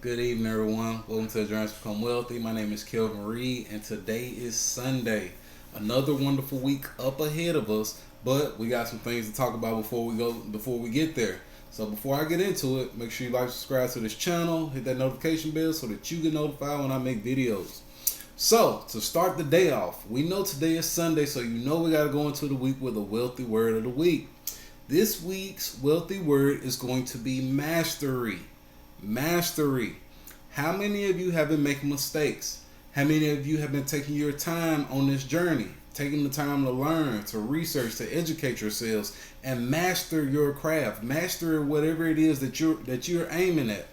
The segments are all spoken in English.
Good evening, everyone. Welcome to the Journey to Become Wealthy. My name is Kelvin Reed, and today is Sunday. Another wonderful week up ahead of us, but we got some things to talk about before we get there. So before I get into it, make sure you like, subscribe to this channel, hit that notification bell so that you get notified when I make videos. So to start the day off, we know today is Sunday, so you know we got to go into the week with a wealthy word of the week. This week's wealthy word is going to be mastery. Mastery. How many of you have been making mistakes? How many of you have been taking your time on this journey? Taking the time to learn, to research, to educate yourselves, and master your craft. Master whatever it is that you're aiming at.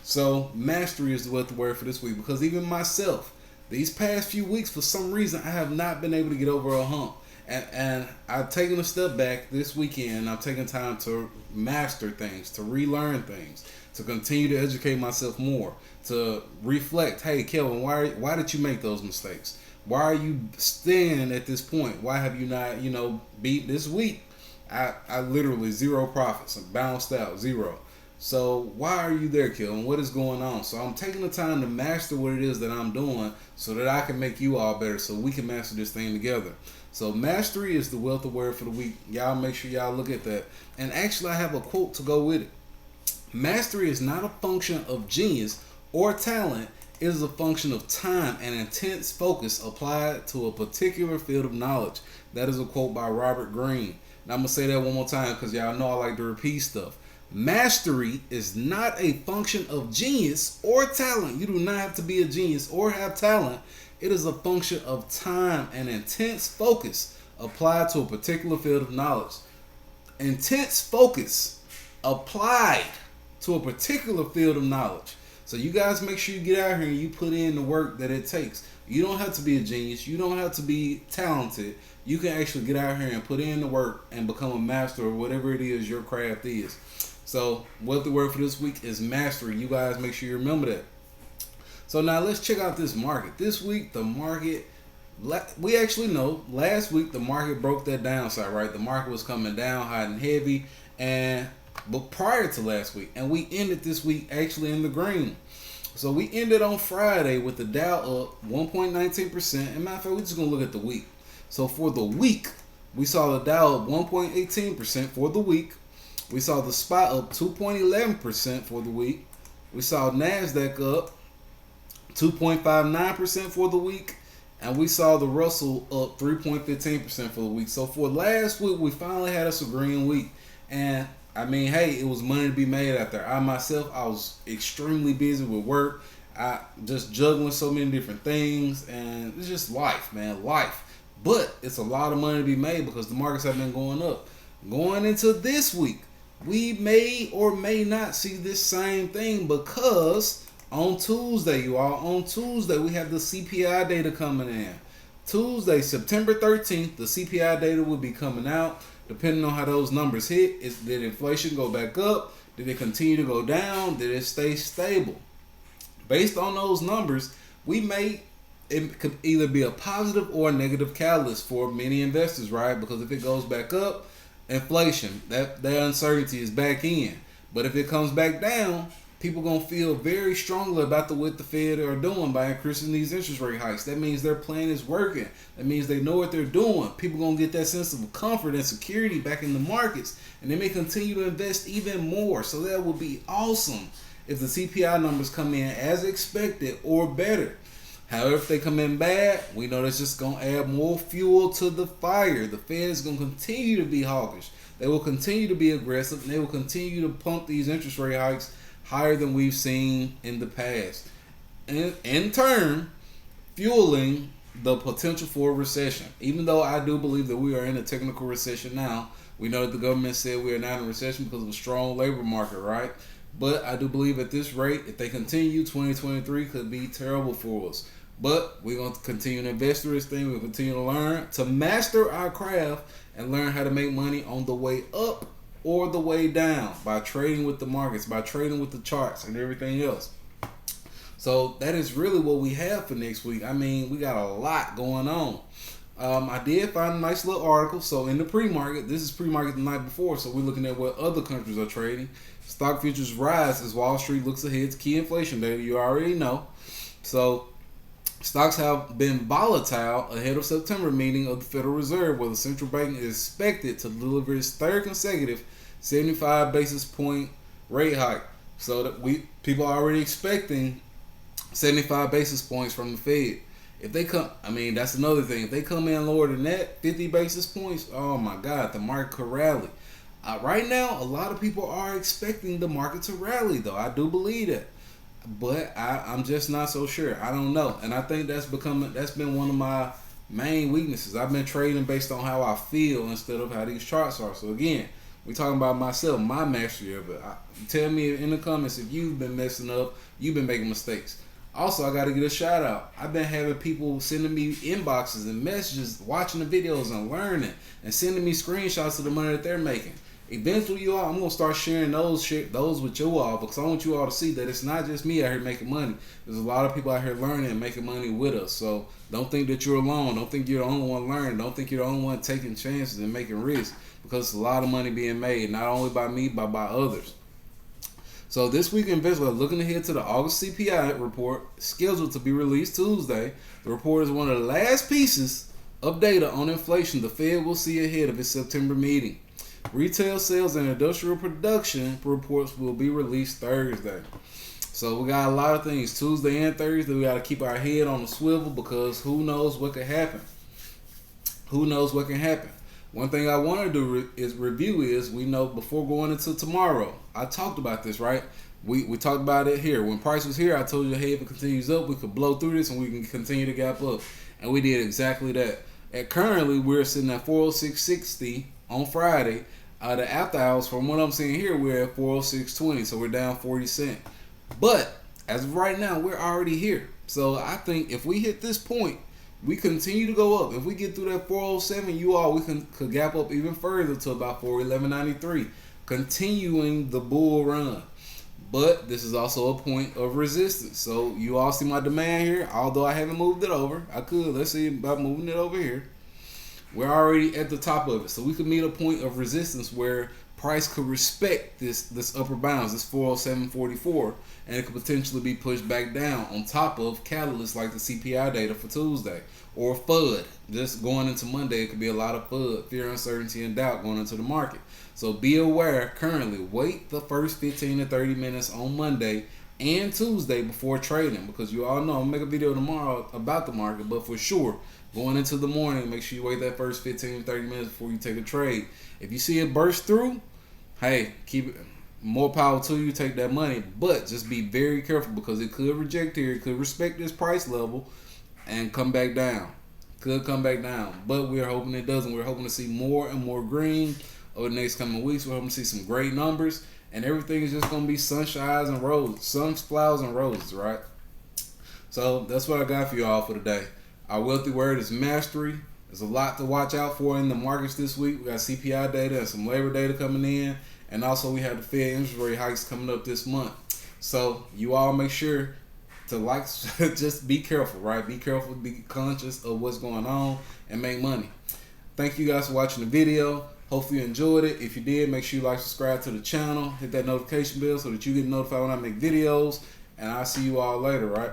So mastery is what the word for this week, because even myself, these past few weeks, for some reason, I have not been able to get over a hump. And I've taken a step back this weekend. I've taken time to master things, to relearn things, to continue to educate myself more, to reflect. Hey, Kelvin, why did you make those mistakes? Why are you staying at this point? Why have you not, beat this week? I literally zero profits. I bounced out zero. So why are you there, Kelvin? What is going on? So I'm taking the time to master what it is that I'm doing so that I can make you all better, so we can master this thing together. So mastery is the wealth of word for the week. Y'all make sure y'all look at that. And actually I have a quote to go with it. Mastery is not a function of genius or talent. It is a function of time and intense focus applied to a particular field of knowledge. That is a quote by Robert Greene. And I'm going to say that one more time because y'all know I like to repeat stuff. Mastery is not a function of genius or talent. You do not have to be a genius or have talent. It is a function of time and intense focus applied to a particular field of knowledge. Intense focus applied to a particular field of knowledge. So you guys make sure you get out here and you put in the work that it takes. You don't have to be a genius. You don't have to be talented. You can actually get out here and put in the work and become a master of whatever it is your craft is. So what the word for this week is mastery. You guys make sure you remember that. So now let's check out this market. This week, the market, we actually know last week the market broke that downside, right? The market was coming down hot and heavy, but prior to last week, and we ended this week actually in the green. So we ended on Friday with the Dow up 1.19%. And matter of fact, we're just going to look at the week. So for the week, we saw the Dow up 1.18% for the week. We saw the SPY up 2.11% for the week. We saw NASDAQ up 2.59% for the week. And we saw the Russell up 3.15% for the week. So for last week, we finally had us a green week. And I mean, hey, it was money to be made out there. I was extremely busy with work. I just juggling so many different things. And it's just life, man, life. But it's a lot of money to be made because the markets have been going up. Going into this week, we may or may not see this same thing because on Tuesday, you all, on Tuesday, we have the CPI data coming in. Tuesday, September 13th, the CPI data will be coming out. Depending on how those numbers hit, did inflation go back up? Did it continue to go down? Did it stay stable? Based on those numbers, it could either be a positive or a negative catalyst for many investors, right? Because if it goes back up, inflation, that uncertainty is back in. But if it comes back down, people going to feel very strongly about what the Fed are doing by increasing these interest rate hikes. That means their plan is working. That means they know what they're doing. People going to get that sense of comfort and security back in the markets, and they may continue to invest even more. So that would be awesome if the CPI numbers come in as expected or better. However, if they come in bad, we know that's just going to add more fuel to the fire. The Fed is going to continue to be hawkish. They will continue to be aggressive, and they will continue to pump these interest rate hikes higher than we've seen in the past. And in turn, fueling the potential for a recession. Even though I do believe that we are in a technical recession now, we know that the government said we are not in a recession because of a strong labor market, right? But I do believe at this rate, if they continue, 2023 could be terrible for us. But we're going to continue to invest through this thing. We'll continue to learn, to master our craft, and learn how to make money on the way up or the way down by trading with the markets, by trading with the charts and everything else. So that is really what we have for next week. I mean, we got a lot going on. I did find a nice little article. So in the pre-market, this is pre-market the night before, so we're looking at what other countries are trading. Stock futures rise as Wall Street looks ahead to key inflation data. You already know. So stocks have been volatile ahead of September meeting of the Federal Reserve, where the central bank is expected to deliver its third consecutive 75 basis point rate hike. So that people are already expecting 75 basis points from the Fed. If they come, I mean, that's another thing. If they come in lower than that, 50 basis points, oh my God, the market could rally. Right now, a lot of people are expecting the market to rally, though. I do believe that. But I'm just not so sure. I don't know. And I think that's been one of my main weaknesses. I've been trading based on how I feel instead of how these charts are. So again, we're talking about myself, my mastery of it. Tell me in the comments if you've been messing up, you've been making mistakes. Also, I got to get a shout out. I've been having people sending me inboxes and messages, watching the videos and learning, and sending me screenshots of the money that they're making. Eventually, you all, I'm gonna start sharing those with you all, because I want you all to see that it's not just me out here making money. There's a lot of people out here learning and making money with us. So don't think that you're alone. Don't think you're the only one learning. Don't think you're the only one taking chances and making risks, because it's a lot of money being made, not only by me but by others. So this week, investors are looking ahead to the August CPI report, scheduled to be released Tuesday. The report is one of the last pieces of data on inflation the Fed will see ahead of its September meeting. Retail sales and industrial production reports will be released Thursday. So we got a lot of things. Tuesday and Thursday, we got to keep our head on the swivel, because who knows what could happen. Who knows what can happen. One thing I want to do is we know before going into tomorrow, I talked about this, right? We talked about it here. When price was here, I told you, hey, if it continues up, we could blow through this and we can continue to gap up. And we did exactly that. And currently, we're sitting at 406.60 on Friday. The after hours, from what I'm seeing here, we're at 406.20, so we're down 40 cents. But as of right now, we're already here. So I think if we hit this point, we continue to go up. If we get through that 407, could gap up even further to about 411.93, continuing the bull run. But this is also a point of resistance. So you all see my demand here, although I haven't moved it over. I could. Let's see about moving it over here. We're already at the top of it. So we could meet a point of resistance where price could respect this upper bounds, this 407.44, and it could potentially be pushed back down on top of catalysts like the CPI data for Tuesday, or FUD. Just going into Monday, it could be a lot of FUD, fear, uncertainty, and doubt going into the market. So be aware currently. Wait the first 15 to 30 minutes on Monday and Tuesday before trading, because you all know I'm going to make a video tomorrow about the market, but for sure, going into the morning, make sure you wait that first 15 to 30 minutes before you take a trade. If you see it burst through, hey, keep it, more power to you, take that money, but just be very careful, because it could reject here, it could respect this price level and come back down. Could come back down, but we're hoping it doesn't. We're hoping to see more and more green over the next coming weeks. We're hoping to see some great numbers, and everything is just going to be sunshines and roses, sunflowers and roses, right? So that's what I got for you all for today. Our wealthy word is mastery. There's a lot to watch out for in the markets this week. We got CPI data and some labor data coming in. And also we have the Fed interest rate hikes coming up this month. So you all make sure to just be careful, right? Be careful, be conscious of what's going on, and make money. Thank you guys for watching the video. Hopefully you enjoyed it. If you did, make sure you subscribe to the channel. Hit that notification bell so that you get notified when I make videos. And I'll see you all later, right?